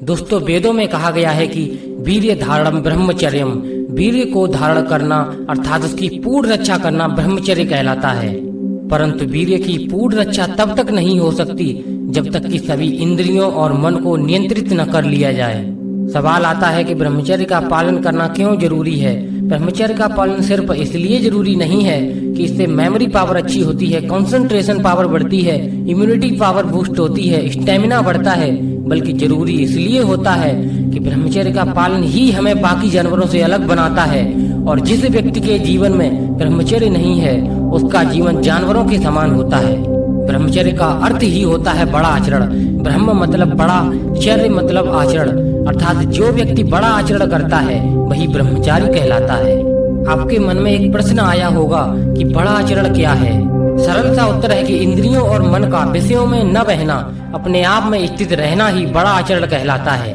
दोस्तों, वेदों में कहा गया है कि वीर्य धारणम ब्रह्मचर्यम, वीर्य को धारण करना अर्थात उसकी पूर्ण रक्षा करना ब्रह्मचर्य कहलाता है। परंतु वीर्य की पूर्ण रक्षा तब तक नहीं हो सकती जब तक कि सभी इंद्रियों और मन को नियंत्रित न कर लिया जाए। सवाल आता है कि ब्रह्मचर्य का पालन करना क्यों जरूरी है। ब्रह्मचर्य का पालन सिर्फ इसलिए जरूरी नहीं है कि इससे मेमोरी पावर अच्छी होती है, कंसंट्रेशन पावर बढ़ती है, इम्यूनिटी पावर बूस्ट होती है, स्टेमिना बढ़ता है, बल्कि जरूरी इसलिए होता है कि ब्रह्मचर्य का पालन ही हमें बाकी जानवरों से अलग बनाता है। और जिस व्यक्ति के जीवन में ब्रह्मचर्य नहीं है उसका जीवन जानवरों के समान होता है। ब्रह्मचर्य का अर्थ ही होता है बड़ा आचरण। ब्रह्म मतलब बड़ा, चर्य मतलब आचरण, अर्थात जो व्यक्ति बड़ा आचरण करता है वही ब्रह्मचारी कहलाता है। आपके मन में एक प्रश्न आया होगा कि बड़ा आचरण क्या है। सरल सा उत्तर है कि इंद्रियों और मन का विषयों में न बहना, अपने आप में स्थित रहना ही बड़ा आचरण कहलाता है।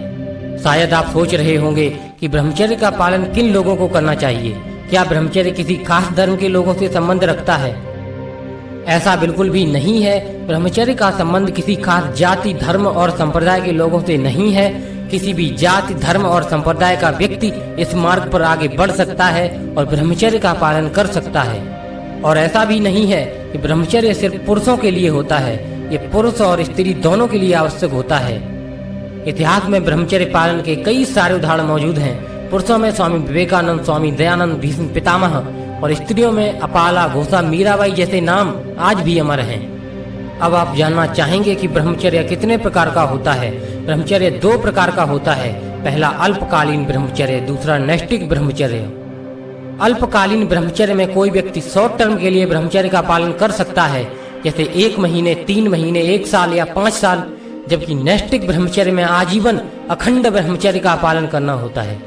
शायद आप सोच रहे होंगे कि ब्रह्मचर्य का पालन किन लोगों को करना चाहिए। क्या ब्रह्मचर्य किसी खास धर्म के लोगों से संबंध रखता है? ऐसा बिल्कुल भी नहीं है। ब्रह्मचर्य का संबंध किसी खास जाति, धर्म और संप्रदाय के लोगों से नहीं है। किसी भी जाति, धर्म और संप्रदाय का व्यक्ति इस मार्ग पर आगे बढ़ सकता है और ब्रह्मचर्य का पालन कर सकता है। और ऐसा भी नहीं है कि ब्रह्मचर्य सिर्फ पुरुषों के लिए होता है। ये पुरुष और स्त्री दोनों के लिए आवश्यक होता है। इतिहास में ब्रह्मचर्य पालन के कई सारे उदाहरण मौजूद हैं। पुरुषों में स्वामी विवेकानंद, स्वामी दयानंद, भीष्म पितामह, और स्त्रियों में अपाला, घोषा, मीराबाई जैसे नाम आज भी अमर हैं। अब आप जानना चाहेंगे कि ब्रह्मचर्य कितने प्रकार का होता है। ब्रह्मचर्य 2 प्रकार का होता है। पहला अल्पकालीन ब्रह्मचर्य, दूसरा नैष्ठिक ब्रह्मचर्य। अल्पकालीन ब्रह्मचर्य में कोई व्यक्ति शॉर्ट टर्म के लिए ब्रह्मचर्य का पालन कर सकता है, जैसे 1 महीने, 3 महीने, 1 साल या 5 साल, जबकि नैष्ठिक ब्रह्मचर्य में आजीवन अखंड ब्रह्मचर्य का पालन करना होता है।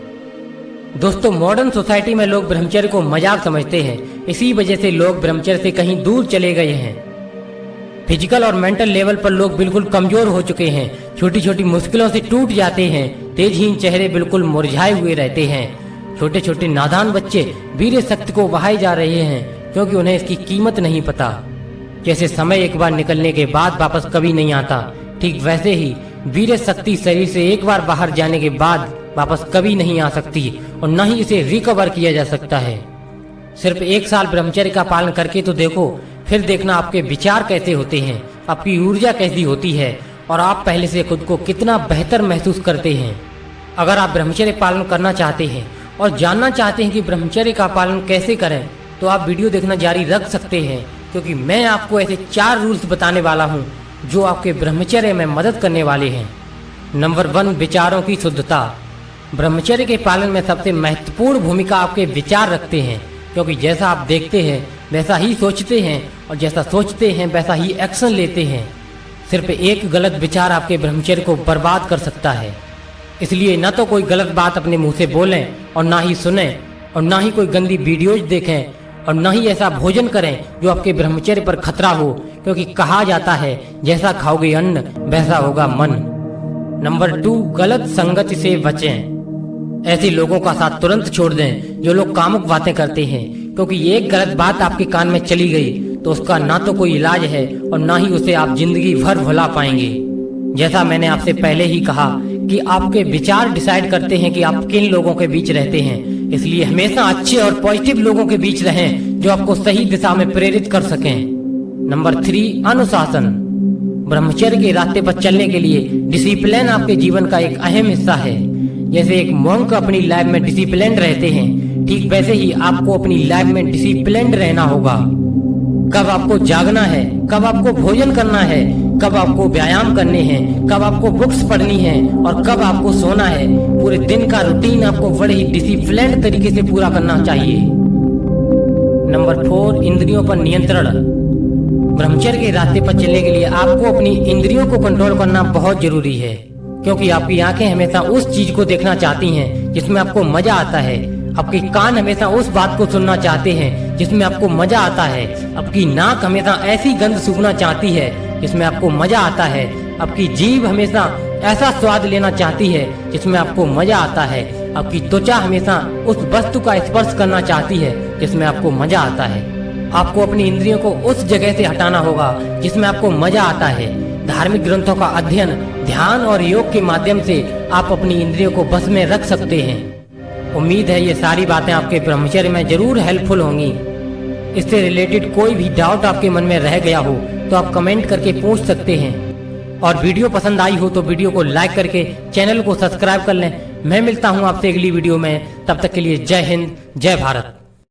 दोस्तों, मॉडर्न सोसाइटी में लोग ब्रह्मचर्य को मजाक समझते हैं। इसी वजह से लोग ब्रह्मचर्य से कहीं दूर चले गए हैं। फिजिकल और मेंटल लेवल पर लोग बिल्कुल कमजोर हो चुके हैं। छोटी छोटी मुश्किलों से टूट जाते हैं। तेजहीन चेहरे बिल्कुल मुरझाए हुए रहते हैं। छोटे छोटे नादान बच्चे वीर्य शक्ति को बहाए जा रहे हैं क्योंकि उन्हें इसकी कीमत नहीं पता। जैसे समय एक बार निकलने के बाद वापस कभी नहीं आता, ठीक वैसे ही वीर्य शक्ति शरीर से एक बार बाहर जाने के बाद वापस कभी नहीं आ सकती और न ही इसे रिकवर किया जा सकता है। सिर्फ 1 साल ब्रह्मचर्य का पालन करके तो देखो, फिर देखना आपके विचार कैसे होते हैं, आपकी ऊर्जा कैसी होती है और आप पहले से खुद को कितना बेहतर महसूस करते हैं। अगर आप ब्रह्मचर्य पालन करना चाहते हैं और जानना चाहते हैं कि ब्रह्मचर्य का पालन कैसे करें, तो आप वीडियो देखना जारी रख सकते हैं, क्योंकि मैं आपको ऐसे 4 रूल्स बताने वाला हूँ जो आपके ब्रह्मचर्य में मदद करने वाले हैं। नंबर 1, विचारों की शुद्धता। ब्रह्मचर्य के पालन में सबसे महत्वपूर्ण भूमिका आपके विचार रखते हैं, क्योंकि जैसा आप देखते हैं वैसा ही सोचते हैं और जैसा सोचते हैं वैसा ही एक्शन लेते हैं। सिर्फ एक गलत विचार आपके ब्रह्मचर्य को बर्बाद कर सकता है। इसलिए न तो कोई गलत बात अपने मुंह से बोलें और ना ही सुने, और ना ही कोई गंदी वीडियोज देखें, और न ही ऐसा भोजन करें जो आपके ब्रह्मचर्य पर खतरा हो, क्योंकि कहा जाता है जैसा खाओगे अन्न वैसा होगा मन। नंबर 2, गलत संगति से बचें। ऐसे लोगों का साथ तुरंत छोड़ दें जो लोग कामुक बातें करते हैं, क्योंकि एक गलत बात आपके कान में चली गई तो उसका ना तो कोई इलाज है और ना ही उसे आप जिंदगी भर भुला पाएंगे। जैसा मैंने आपसे पहले ही कहा कि आपके विचार डिसाइड करते हैं कि आप किन लोगों के बीच रहते हैं। इसलिए हमेशा अच्छे और पॉजिटिव लोगों के बीच रहें जो आपको सही दिशा में प्रेरित कर सकें। नंबर 3, अनुशासन। ब्रह्मचर्य के रास्ते पर चलने के लिए डिसिप्लिन आपके जीवन का एक अहम हिस्सा है। जैसे एक मॉन्क अपनी लाइफ में डिसिप्लिन रहते हैं, ठीक वैसे ही आपको अपनी लाइफ में डिसिप्लिन रहना होगा। कब आपको जागना है, कब आपको भोजन करना है, कब आपको व्यायाम करने हैं, कब आपको बुक्स पढ़नी है और कब आपको सोना है, पूरे दिन का रूटीन आपको बड़े ही डिसिप्लिन तरीके से पूरा करना चाहिए। नंबर 4, इंद्रियों पर नियंत्रण। ब्रह्मचर्य के रास्ते पर चलने के लिए आपको अपनी इंद्रियों को कंट्रोल करना बहुत जरूरी है, क्योंकि आपकी आंखें हमेशा उस चीज को देखना चाहती हैं जिसमें आपको मजा आता है। आपके कान हमेशा उस बात को सुनना चाहते हैं जिसमें आपको मजा आता है। आपकी नाक हमेशा ऐसी गंध सूंघना चाहती है जिसमें आपको मजा आता है। आपकी जीभ हमेशा ऐसा स्वाद लेना चाहती है जिसमें आपको मजा आता है। आपकी त्वचा हमेशा उस वस्तु का स्पर्श करना चाहती है जिसमें आपको मजा आता है। आपको अपनी इंद्रियों को उस जगह से हटाना होगा जिसमें आपको मजा आता है। धार्मिक ग्रंथों का अध्ययन, ध्यान और योग के माध्यम से आप अपनी इंद्रियों को बस में रख सकते हैं। उम्मीद है ये सारी बातें आपके ब्रह्मचर्य में जरूर हेल्पफुल होंगी। इससे रिलेटेड कोई भी डाउट आपके मन में रह गया हो तो आप कमेंट करके पूछ सकते हैं। और वीडियो पसंद आई हो तो वीडियो को लाइक करके चैनल को सब्सक्राइब कर लें। मैं मिलता हूं आपसे अगली वीडियो में, तब तक के लिए जय हिंद, जय भारत।